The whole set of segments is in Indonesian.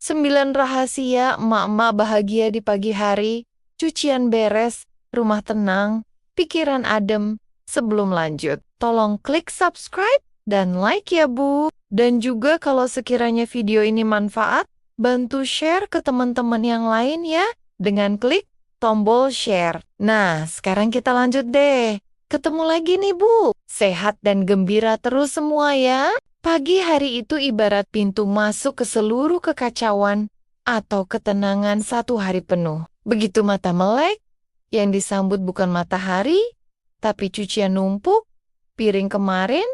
9 rahasia emak-emak bahagia di pagi hari, cucian beres, rumah tenang, pikiran adem. Sebelum lanjut, tolong klik subscribe dan like ya Bu. Dan juga kalau sekiranya video ini manfaat, bantu share ke teman-teman yang lain ya, dengan klik tombol share. Nah, sekarang kita lanjut deh. Ketemu lagi nih Bu. Sehat dan gembira terus semua ya. Pagi hari itu ibarat pintu masuk ke seluruh kekacauan atau ketenangan satu hari penuh. Begitu mata melek, yang disambut bukan matahari, tapi cucian numpuk, piring kemarin,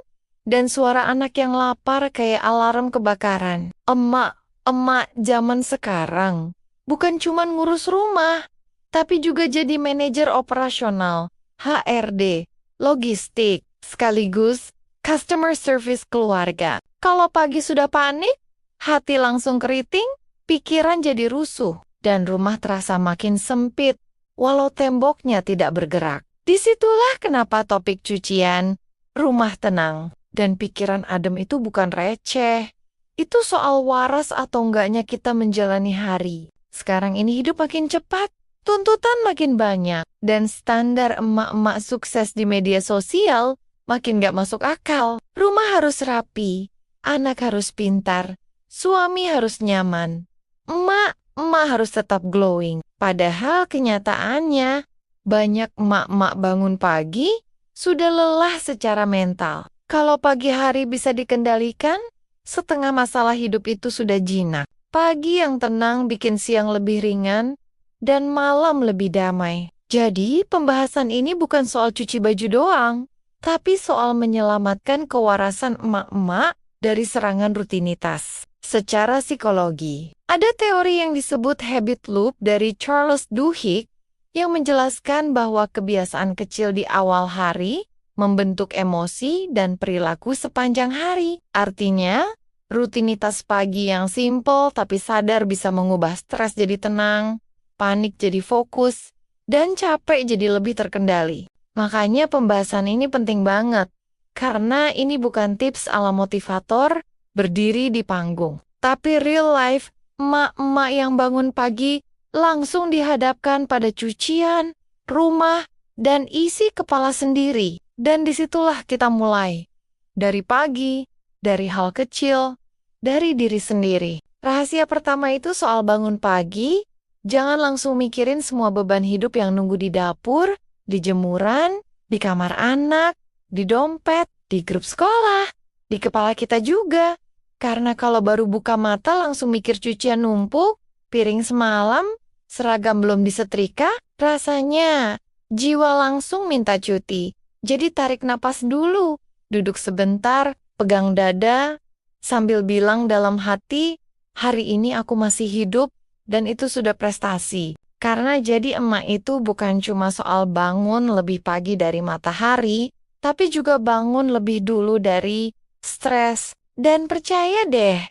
dan suara anak yang lapar kayak alarm kebakaran. Emak zaman sekarang bukan cuma ngurus rumah, tapi juga jadi manajer operasional, HRD, logistik, sekaligus customer service keluarga. Kalau pagi sudah panik, hati langsung keriting, pikiran jadi rusuh, dan rumah terasa makin sempit, walau temboknya tidak bergerak. Disitulah kenapa topik cucian, rumah tenang, dan pikiran adem itu bukan receh. Itu soal waras atau enggaknya kita menjalani hari. Sekarang ini hidup makin cepat, tuntutan makin banyak, dan standar emak-emak sukses di media sosial makin gak masuk akal. Rumah harus rapi, anak harus pintar, suami harus nyaman, emak harus tetap glowing. Padahal kenyataannya, banyak emak-emak bangun pagi sudah lelah secara mental. Kalau pagi hari bisa dikendalikan, setengah masalah hidup itu sudah jinak. Pagi yang tenang bikin siang lebih ringan, dan malam lebih damai. Jadi, pembahasan ini bukan soal cuci baju doang, tapi soal menyelamatkan kewarasan emak-emak dari serangan rutinitas. Secara psikologi, ada teori yang disebut habit loop dari Charles Duhigg yang menjelaskan bahwa kebiasaan kecil di awal hari membentuk emosi dan perilaku sepanjang hari. Artinya, rutinitas pagi yang simple tapi sadar bisa mengubah stres jadi tenang, panik jadi fokus, dan capek jadi lebih terkendali. Makanya pembahasan ini penting banget, karena ini bukan tips ala motivator berdiri di panggung, tapi real life emak-emak yang bangun pagi langsung dihadapkan pada cucian, rumah, dan isi kepala sendiri. Dan disitulah kita mulai. Dari pagi, dari hal kecil, dari diri sendiri. Rahasia pertama itu soal bangun pagi, jangan langsung mikirin semua beban hidup yang nunggu di dapur, di jemuran, di kamar anak, di dompet, di grup sekolah, di kepala kita juga. Karena kalau baru buka mata langsung mikir cucian numpuk, piring semalam, seragam belum disetrika, rasanya jiwa langsung minta cuti. Jadi tarik napas dulu, duduk sebentar, pegang dada, sambil bilang dalam hati, hari ini aku masih hidup, dan itu sudah prestasi. Karena jadi emak itu bukan cuma soal bangun lebih pagi dari matahari, tapi juga bangun lebih dulu dari stres. Dan percaya deh,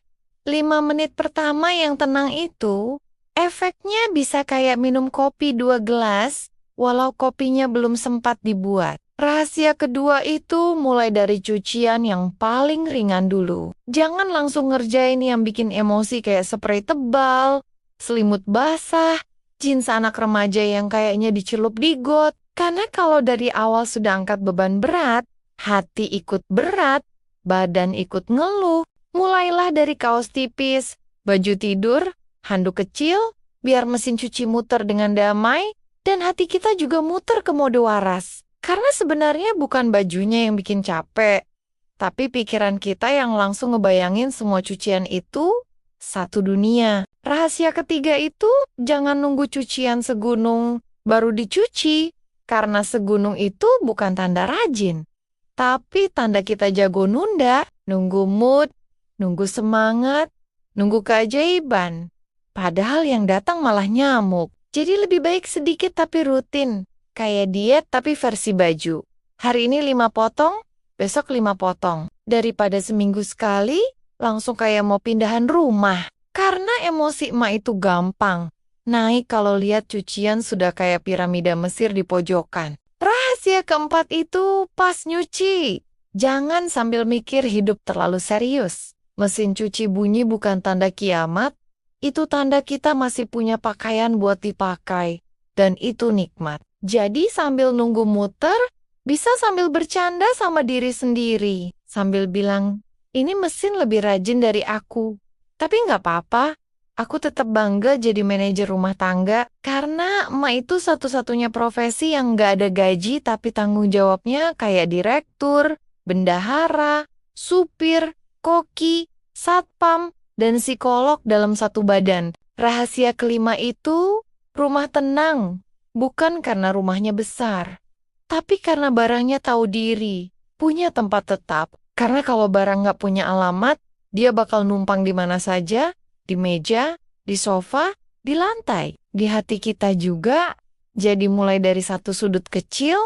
5 menit pertama yang tenang itu, efeknya bisa kayak minum kopi 2 gelas, walau kopinya belum sempat dibuat. Rahasia kedua itu mulai dari cucian yang paling ringan dulu. Jangan langsung ngerjain yang bikin emosi kayak spray tebal, selimut basah, jeans anak remaja yang kayaknya dicelup di got. Karena kalau dari awal sudah angkat beban berat, hati ikut berat, badan ikut ngeluh. Mulailah dari kaos tipis, baju tidur, handuk kecil, biar mesin cuci muter dengan damai, dan hati kita juga muter ke mode waras. Karena sebenarnya bukan bajunya yang bikin capek, tapi pikiran kita yang langsung ngebayangin semua cucian itu satu dunia. Rahasia ketiga itu, jangan nunggu cucian segunung baru dicuci, karena segunung itu bukan tanda rajin, tapi tanda kita jago nunda, nunggu mood, nunggu semangat, nunggu keajaiban. Padahal yang datang malah nyamuk. Jadi lebih baik sedikit tapi rutin, kayak diet tapi versi baju. Hari ini 5 potong, besok 5 potong. Daripada seminggu sekali, langsung kayak mau pindahan rumah. Karena emosi emak itu gampang naik kalau lihat cucian sudah kayak piramida Mesir di pojokan. Rahasia keempat itu pas nyuci. Jangan sambil mikir hidup terlalu serius. Mesin cuci bunyi bukan tanda kiamat, Itu tanda kita masih punya pakaian buat dipakai. Dan itu nikmat. Jadi sambil nunggu muter, bisa sambil bercanda sama diri sendiri. Sambil bilang, ini mesin lebih rajin dari aku. Tapi nggak apa-apa, aku tetap bangga jadi manajer rumah tangga. Karena emak itu satu-satunya profesi yang nggak ada gaji tapi tanggung jawabnya kayak direktur, bendahara, supir, koki, satpam, dan psikolog dalam satu badan. Rahasia kelima itu rumah tenang, bukan karena rumahnya besar, tapi karena barangnya tahu diri, punya tempat tetap. Karena kalau barang nggak punya alamat, dia bakal numpang di mana saja, di meja, di sofa, di lantai. Di hati kita juga, jadi mulai dari satu sudut kecil,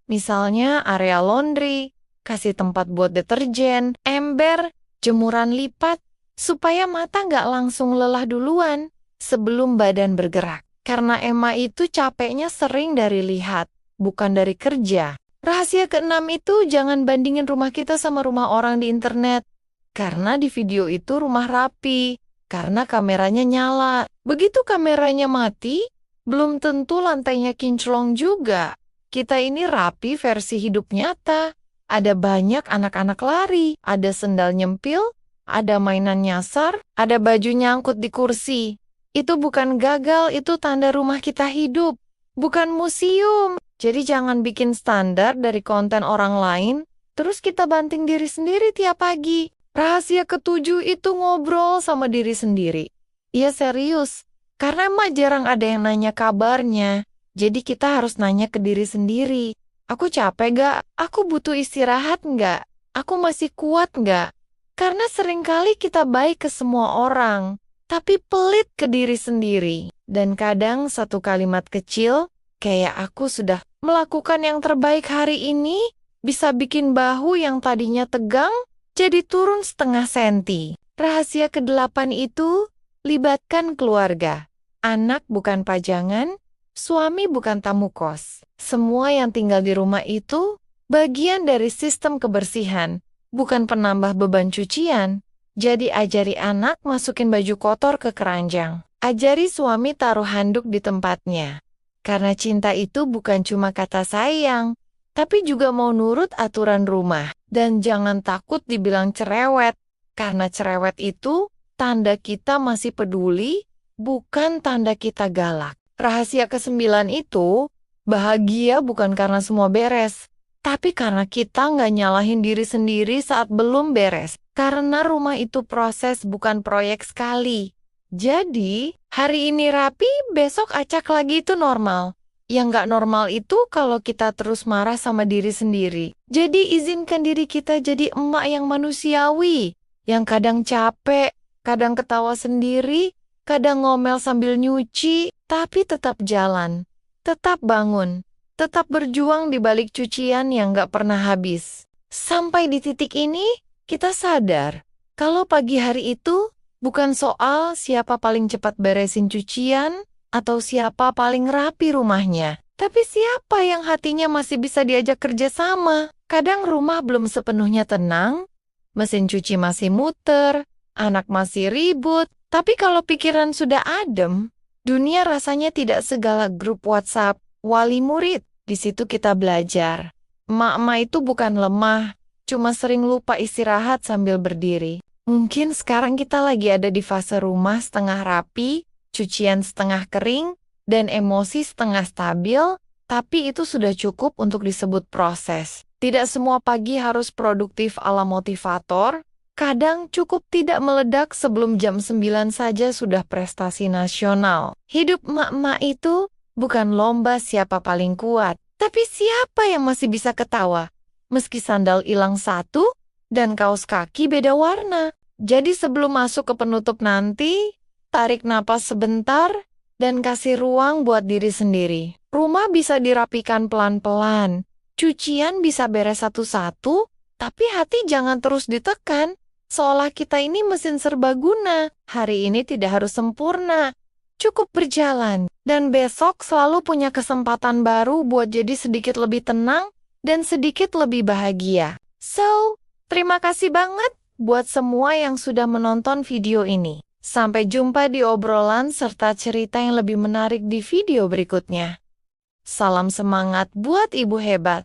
misalnya area laundry, kasih tempat buat deterjen, ember, jemuran lipat, supaya mata nggak langsung lelah duluan sebelum badan bergerak. Karena Emma itu capeknya sering dari lihat, bukan dari kerja. Rahasia keenam itu jangan bandingin rumah kita sama rumah orang di internet. Karena di video itu rumah rapi, karena kameranya nyala. Begitu kameranya mati, belum tentu lantainya kinclong juga. Kita ini rapi versi hidup nyata. Ada banyak anak-anak lari, ada sendal nyempil, ada mainan nyasar, ada baju nyangkut di kursi. Itu bukan gagal, itu tanda rumah kita hidup, bukan museum. Jadi jangan bikin standar dari konten orang lain, terus kita banting diri sendiri tiap pagi. Rahasia ketujuh itu ngobrol sama diri sendiri. Iya serius, karena emang jarang ada yang nanya kabarnya. Jadi kita harus nanya ke diri sendiri. Aku capek gak? Aku butuh istirahat gak? Aku masih kuat gak? Karena seringkali kita baik ke semua orang, tapi pelit ke diri sendiri. Dan kadang satu kalimat kecil, kayak aku sudah melakukan yang terbaik hari ini, bisa bikin bahu yang tadinya tegang, jadi turun setengah senti. Rahasia ke-8 itu, libatkan keluarga. Anak bukan pajangan, suami bukan tamu kos. Semua yang tinggal di rumah itu, bagian dari sistem kebersihan. Bukan penambah beban cucian. Jadi ajari anak masukin baju kotor ke keranjang. Ajari suami taruh handuk di tempatnya. Karena cinta itu bukan cuma kata sayang, tapi juga mau nurut aturan rumah. Dan jangan takut dibilang cerewet. Karena cerewet itu tanda kita masih peduli, bukan tanda kita galak. Rahasia ke-9 itu, bahagia bukan karena semua beres. Tapi karena kita nggak nyalahin diri sendiri saat belum beres. Karena rumah itu proses bukan proyek sekali. Jadi, hari ini rapi, besok acak lagi itu normal. Yang nggak normal itu kalau kita terus marah sama diri sendiri. Jadi izinkan diri kita jadi emak yang manusiawi. Yang kadang capek, kadang ketawa sendiri, kadang ngomel sambil nyuci, tapi tetap jalan. Tetap bangun. Tetap berjuang di balik cucian yang gak pernah habis. Sampai di titik ini, kita sadar kalau pagi hari itu bukan soal siapa paling cepat beresin cucian atau siapa paling rapi rumahnya. Tapi siapa yang hatinya masih bisa diajak kerja sama. Kadang rumah belum sepenuhnya tenang, mesin cuci masih muter, anak masih ribut. Tapi kalau pikiran sudah adem, dunia rasanya tidak segala grup WhatsApp wali murid. Di situ kita belajar. Emak-emak itu bukan lemah, cuma sering lupa istirahat sambil berdiri. Mungkin sekarang kita lagi ada di fase rumah setengah rapi, cucian setengah kering, dan emosi setengah stabil, tapi itu sudah cukup untuk disebut proses. Tidak semua pagi harus produktif ala motivator, kadang cukup tidak meledak sebelum jam 9 saja sudah prestasi nasional. Hidup emak-emak itu bukan lomba siapa paling kuat, tapi siapa yang masih bisa ketawa. Meski sandal hilang satu dan kaos kaki beda warna. Jadi sebelum masuk ke penutup nanti, tarik napas sebentar dan kasih ruang buat diri sendiri. Rumah bisa dirapikan pelan-pelan, cucian bisa beres satu-satu, tapi hati jangan terus ditekan. Seolah kita ini mesin serbaguna. Hari ini tidak harus sempurna. Cukup berjalan, dan besok selalu punya kesempatan baru buat jadi sedikit lebih tenang dan sedikit lebih bahagia. So, terima kasih banget buat semua yang sudah menonton video ini. Sampai jumpa di obrolan serta cerita yang lebih menarik di video berikutnya. Salam semangat buat ibu hebat.